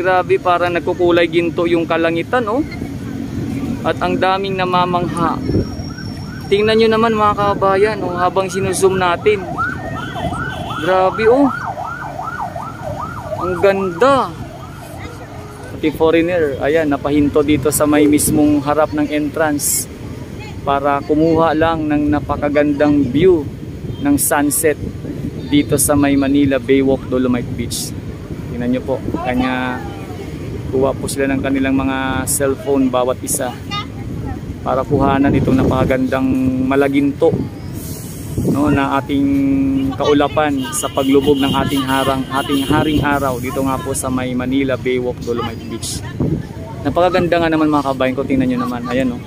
grabe, para nagkukulay ginto yung kalangitan, oh. At ang daming namamangha. Tingnan nyo naman mga kabayan, oh, habang sinuzoom natin. Grabe, oh. Ang ganda. Pati foreigner, ayan, napahinto dito sa may mismong harap ng entrance para kumuha lang ng napakagandang view ng sunset dito sa may Manila Baywalk Dolomite Beach. Tingnan nyo po, kanya kuha po sila ng kanilang mga cellphone bawat isa para kuhanan itong napakagandang malaginto, no, na ating kaulapan sa paglubog ng ating haring araw dito nga po sa may Manila Baywalk Dolomite Beach. Napakaganda nga naman mga kabayan ko, tingnan nyo naman, ayan, oh.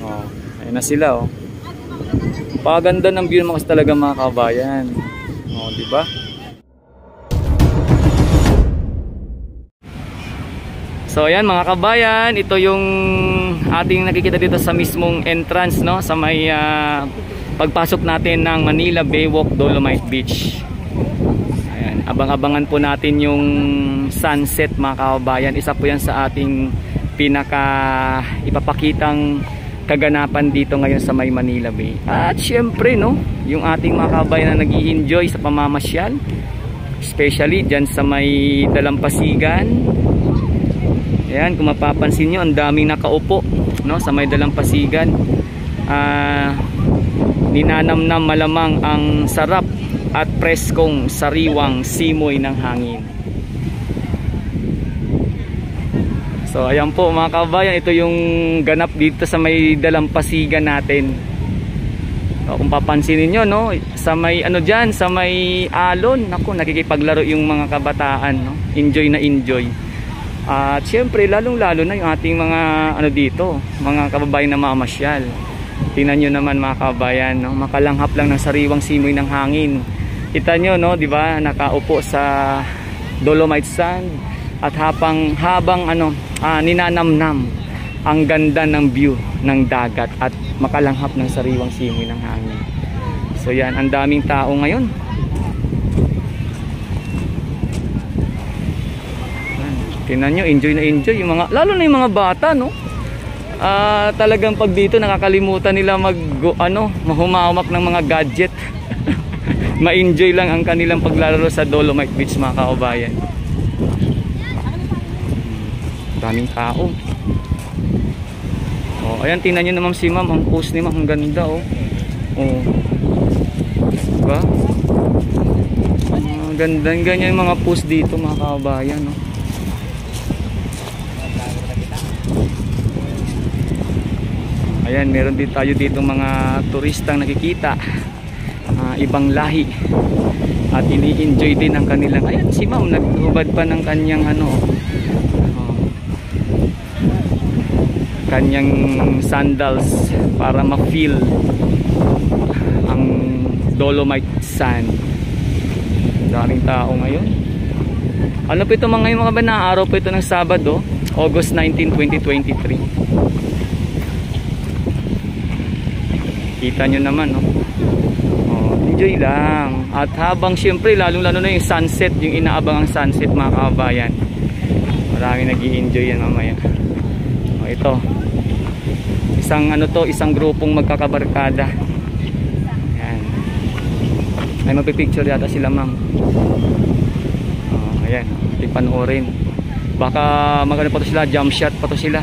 Oh, ayan na sila, oh. Napakaganda ng view naman kasi talaga mga kabayan, oh, diba? So ayan mga kabayan, ito yung ating nakikita dito sa mismong entrance, no, sa may pagpasok natin ng Manila Baywalk Dolomite Beach. Ayan, abang-abangan po natin yung sunset mga kabayan. Isa po yan sa ating pinaka ipapakitang kaganapan dito ngayon sa may Manila Bay. At syempre, no, yung ating mga kabayan na nag-i-enjoy sa pamamasyal, especially dyan sa may Dalampasigan. Ayan, kung mapapansin nyo, ang daming nakaupo, no, sa may Dalampasigan. Ninanamnam malamang ang sarap at preskong sariwang simoy ng hangin. So ayan po mga kabayan, ito yung ganap dito sa may Dalampasigan natin. So, kung papansinin nyo, no, sa may ano dyan, sa may alon, naku, nakikipaglaro yung mga kabataan, no? Enjoy na enjoy. At syempre lalong lalo na yung ating mga ano dito, mga kababayan na mamasyal. Tingnan nyo naman mga kabayan, no? Makalanghap lang ng sariwang simoy ng hangin. Kita nyo, no, di ba, nakaupo sa Dolomite Sand at habang ano, ninanamnam ang ganda ng view ng dagat at makalanghap ng sariwang simoy ng hangin. So yan, ang daming tao ngayon. Tingnan nyo, enjoy na enjoy yung mga, lalo na yung mga bata, no. Talagang pag dito nakakalimutan nila mahumamak ng mga gadget. Ma-enjoy lang ang kanilang paglalaro sa Dolomite Beach mga kabayan. Daming tao. Oh, ayan, tingnan nyo naman si ma'am, ang post ni ma'am, ang ganda, oh. Oh. Diba? Ganda, ganyan yung mga post dito mga kabayan, no. Ayan, meron din tayo dito mga turistang nakikita, ibang lahi, at ini-enjoy din ang kanilang, ayan si ma'am naghubad pa ng kanyang kanyang sandals para ma-feel ang Dolomite Sand. Daming tao ngayon. Ano po ito mga ba, araw po ito ng Sabado, August 19, 2023. Kita nyo naman, no? Oh, enjoy lang. At habang syempre lalong lalo na yung sunset, yung inaabang ang sunset mga kabayan, marami nag-i-enjoy yan mamaya. Oh, ito isang grupong magkakabarkada. Ayan, ay mapipicture yata sila ma'am. Oh, ayan, ipanoorin, baka magano pa to sila, jump shot pa to sila.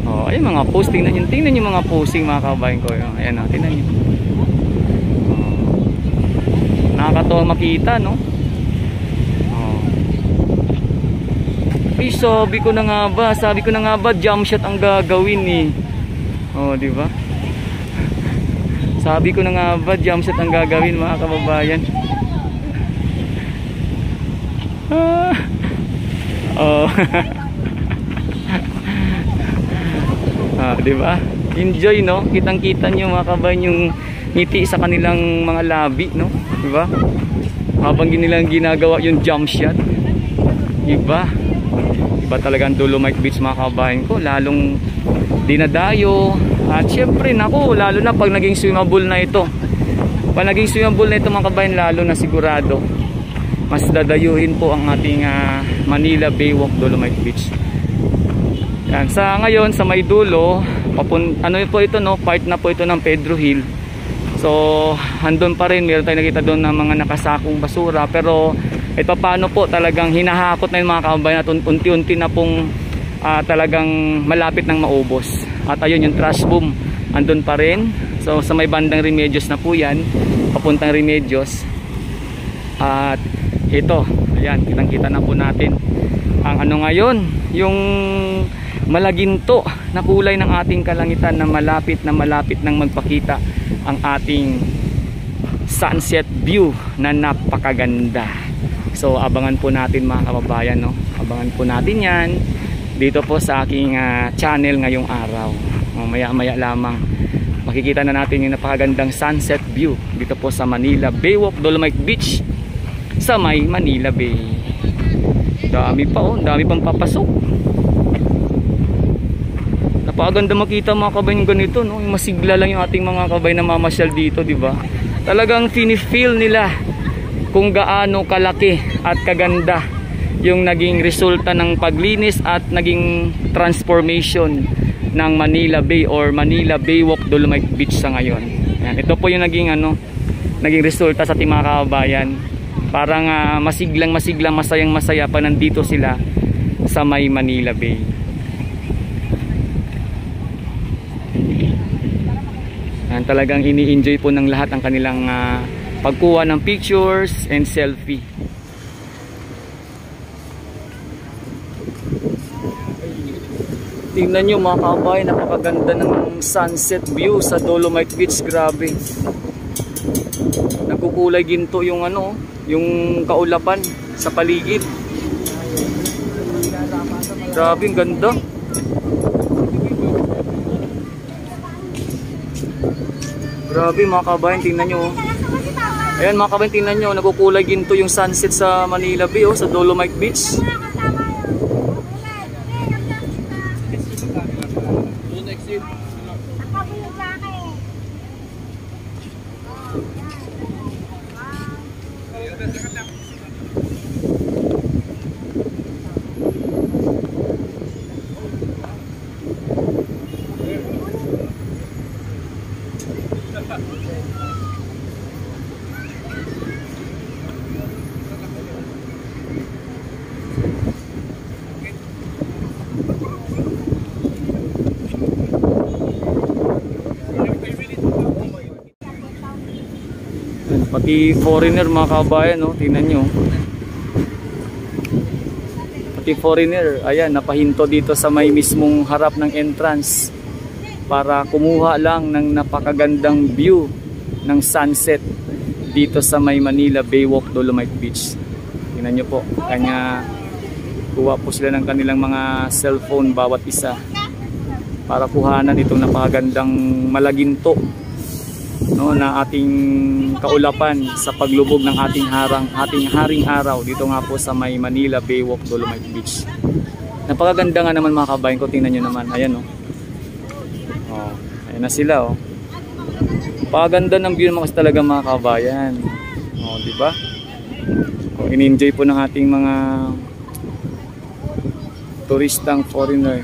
Oh, ayun mga post, tingnan nyo mga posting mga kabayan ko. Ayan, tingnan nyo. Oh, nakakatawa makita, no? Oh. Sabi ko na nga ba jump shot ang gagawin eh. Oh, di ba? Sabi ko na nga ba jump shot ang gagawin mga kababayan. Oh. Di ba? Enjoy, no? Kitang-kita nyo mga kabayan yung ngiti sa kanilang mga labi, no? Di ba? Habang nilang ginagawa yung jump shot. Di ba? Iba talaga ang Dolomite Beach mga kabayan ko, lalong dinadayo. At syempre, naku, lalo na pag naging swimmable na ito. Pag naging swimmable na ito mga kabayan, lalo na sigurado mas dadayuhin po ang ating Manila Baywalk Dolomite Beach. Yan, sa ngayon sa may dulo, ano po ito, no, part na po ito ng Pedro Hill. So andun pa rin, meron tayong nakita doon ng mga nakasakong basura, pero ito paano po talagang hinahakot na yung mga kababayan at unti-unti na pong talagang malapit nang maubos. At ayun, yung trash boom andun pa rin. So sa may bandang Remedios na po yan, papuntang Remedios. At ito, ayan, kitang-kita na po natin ang ano ngayon, yung malaginto na kulay ng ating kalangitan na malapit nang magpakita ang ating sunset view na napakaganda. So abangan po natin mga kababayan, no? Abangan po natin yan dito po sa aking channel ngayong araw. Maya-maya lamang makikita na natin yung napakagandang sunset view dito po sa Manila Baywalk Dolomite Beach sa may Manila Bay. Dami pa, oh, dami pang papasok. Napakaganda makita mga kabayan ganito, no? Yung masigla lang yung ating mga kabayan na mamasyal dito, di ba? Talagang feel nila kung gaano kalaki at kaganda yung naging resulta ng paglinis at naging transformation ng Manila Bay or Manila Baywalk Dolomite Beach sa ngayon. Yan, ito po yung naging naging resulta sa ating mga kababayan. Parang masiglang masayang pa nandito sila sa may Manila Bay. Yan, talagang ini-enjoy po ng lahat ang kanilang pagkuha ng pictures and selfie. Tingnan nyo mga kababayan, napakaganda ng sunset view sa Dolomite Beach. Grabe, nagkukulay ginto yung yung kaulapan sa paligid. Grabe, ang ganda. Grabe mga kababayan, tingnan nyo. Ayan mga kababayan, tingnan nyo, nagkukulay ginto yung sunset sa Manila Bay, sa Dolomite Beach. Pati foreigner mga kabayan, no? Tingnan nyo, pati foreigner, ayan, napahinto dito sa may mismong harap ng entrance para kumuha lang ng napakagandang view ng sunset dito sa may Manila Baywalk Dolomite Beach. Tingnan nyo po, kanya kuha po sila ng kanilang mga cellphone bawat isa para kuhanan itong napakagandang malaginto, no, na ating kaulapan sa paglubog ng ating haring araw dito nga po sa may Manila Baywalk Dolomite Beach. Napakaganda nga naman mga kabayan ko, tingnan nyo naman, ayan, oh. Oh, ayan na sila, oh. Napakaganda ng view naman kasi talaga mga kabayan, oh, di ba? Oh, in-enjoy po ng ating mga turistang foreigner.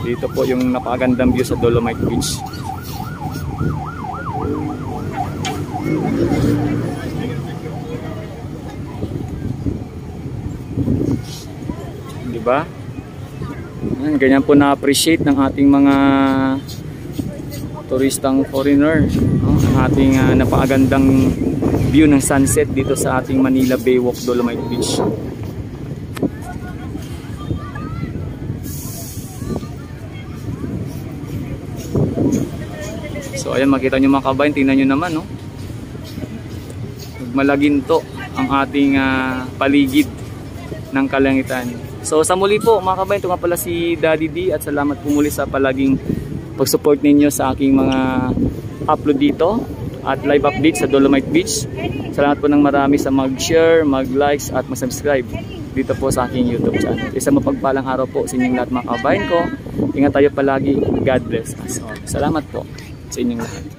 Dito po yung napakagandang view sa Dolomite Beach. Diba? Ganyan po na-appreciate ng ating mga turistang foreigner, no? Ang ating napakagandang view ng sunset dito sa ating Manila Baywalk Dolomite Beach. So ayan, makita nyo mga kabayan, tingnan nyo naman, no? Malaginto ang ating paligid ng kalangitan. So sa muli po mga kabayan, ito nga pala si Daddy D at salamat po muli sa palaging pag-support ninyo sa aking mga upload dito at live update sa Dolomite Beach. Salamat po ng marami sa mag-share, mag-likes at mag-subscribe dito po sa aking YouTube channel. Isang mapagpalang araw po sa inyong lahat mga kabayan ko. Ingat tayo palagi. God bless us all. Salamat po sa inyong lahat.